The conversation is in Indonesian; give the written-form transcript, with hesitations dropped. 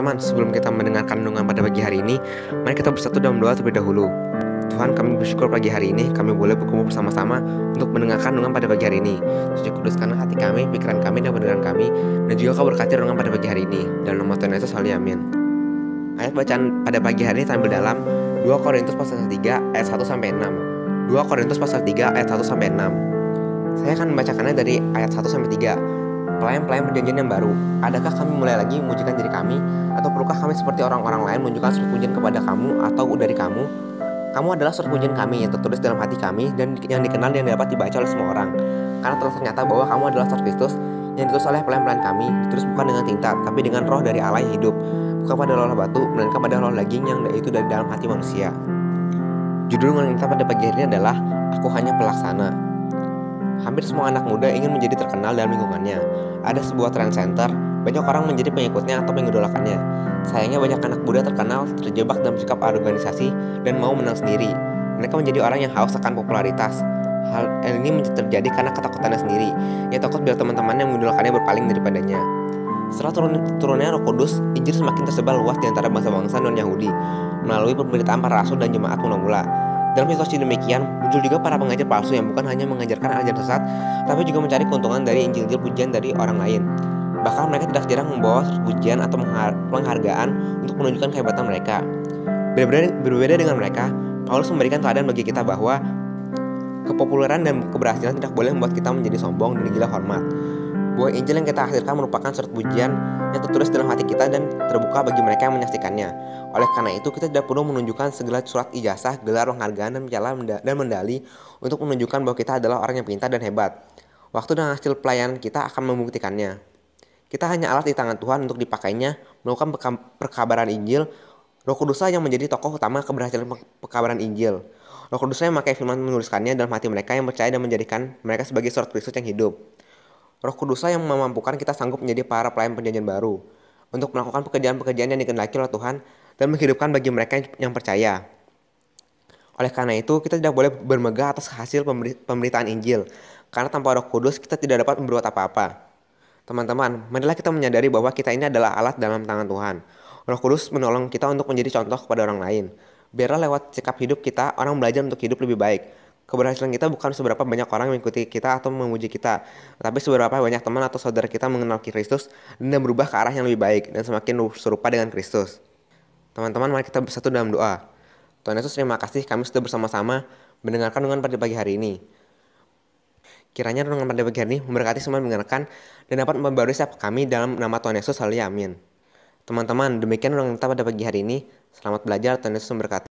Teman-teman, sebelum kita mendengarkan renungan pada pagi hari ini, mari kita bersatu dalam doa terlebih dahulu. Tuhan, kami bersyukur pagi hari ini kami boleh berkumpul bersama-sama untuk mendengarkan renungan pada pagi hari ini. Suci kuduskanlah hati kami, pikiran kami, dan pendengaran kami, dan juga Kau berkati renungan pada pagi hari ini. Dalam nama Tuhan Yesus, haleluya, amin. Ayat bacaan pada pagi hari ini terambil dalam 2 Korintus pasal 3 ayat 1 sampai 6. 2 Korintus pasal 3 ayat 1 sampai 6. Saya akan membacakannya dari ayat 1 sampai 3. Pelayan-pelayan perjanjian yang baru, adakah kami mulai lagi memujikan diri kami, atau perlukah kami seperti orang-orang lain menunjukkan surat pujian kepada kamu atau dari kamu? Kamu adalah surat pujian kami yang tertulis dalam hati kami dan yang dikenal dan dapat dibaca oleh semua orang. Karena telah ternyata bahwa kamu adalah surat Kristus yang ditulis oleh pelayan-pelayan kami, ditulis bukan dengan tinta, tapi dengan roh dari Allah yang hidup, bukan pada roh batu, melainkan pada roh daging yang itu dari dalam hati manusia. Judul renungan kita pada pagi hari ini adalah Aku Hanya Pelaksana. Hampir semua anak muda ingin menjadi terkenal dalam lingkungannya. Ada sebuah trend center, banyak orang menjadi pengikutnya atau mengidolakannya. Sayangnya banyak anak muda terkenal terjebak dalam sikap organisasi dan mau menang sendiri. Mereka menjadi orang yang haus akan popularitas. Hal ini terjadi karena ketakutannya sendiri. Ia takut bila teman-temannya mengidolakannya berpaling daripadanya. Setelah turunnya Roh Kudus, Injil semakin tersebar luas di antara bangsa-bangsa non-Yahudi melalui pemberitaan para rasul dan jemaat mula-mula. Dalam situasi demikian, muncul juga para pengajar palsu yang bukan hanya mengajarkan ajaran sesat, tapi juga mencari keuntungan dari Injil-Injil pujian dari orang lain. Bahkan mereka tidak jarang membawa pujian atau penghargaan untuk menunjukkan kehebatan mereka. Berbeda dengan mereka, Paulus memberikan teladan bagi kita bahwa kepopuleran dan keberhasilan tidak boleh membuat kita menjadi sombong dan gila hormat. Bahwa Injil yang kita hasilkan merupakan surat pujian yang tertulis dalam hati kita dan terbuka bagi mereka yang menyaksikannya. Oleh karena itu, kita tidak perlu menunjukkan segala surat ijazah, gelar penghargaan, dan piala dan medali untuk menunjukkan bahwa kita adalah orang yang pintar dan hebat. Waktu dan hasil pelayanan kita akan membuktikannya. Kita hanya alat di tangan Tuhan untuk dipakainya melakukan perkabaran Injil. Roh Kuduslah yang menjadi tokoh utama keberhasilan perkabaran Injil. Roh Kuduslah yang memakai firman menuliskannya dalam hati mereka yang percaya dan menjadikan mereka sebagai surat Kristus yang hidup. Roh Kuduslah yang memampukan kita sanggup menjadi para pelayan perjanjian baru untuk melakukan pekerjaan-pekerjaan yang dikehendaki oleh Tuhan dan menghidupkan bagi mereka yang percaya. Oleh karena itu, kita tidak boleh bermegah atas hasil pemberitaan Injil, karena tanpa Roh Kudus kita tidak dapat berbuat apa-apa. Teman-teman, marilah kita menyadari bahwa kita ini adalah alat dalam tangan Tuhan. Roh Kudus menolong kita untuk menjadi contoh kepada orang lain. Biarlah lewat sikap hidup kita, orang belajar untuk hidup lebih baik. Keberhasilan kita bukan seberapa banyak orang mengikuti kita atau memuji kita, tapi seberapa banyak teman atau saudara kita mengenal Kristus dan berubah ke arah yang lebih baik dan semakin serupa dengan Kristus. Teman-teman, mari kita bersatu dalam doa. Tuhan Yesus, terima kasih kami sudah bersama-sama mendengarkan renungan pada pagi hari ini. Kiranya renungan pada pagi hari ini memberkati semua yang mendengarkan dan dapat memperbarui setiap kami dalam nama Tuhan Yesus, haleluya, amin. Teman-teman, demikian renungan kita pada pagi hari ini. Selamat belajar, Tuhan Yesus memberkati.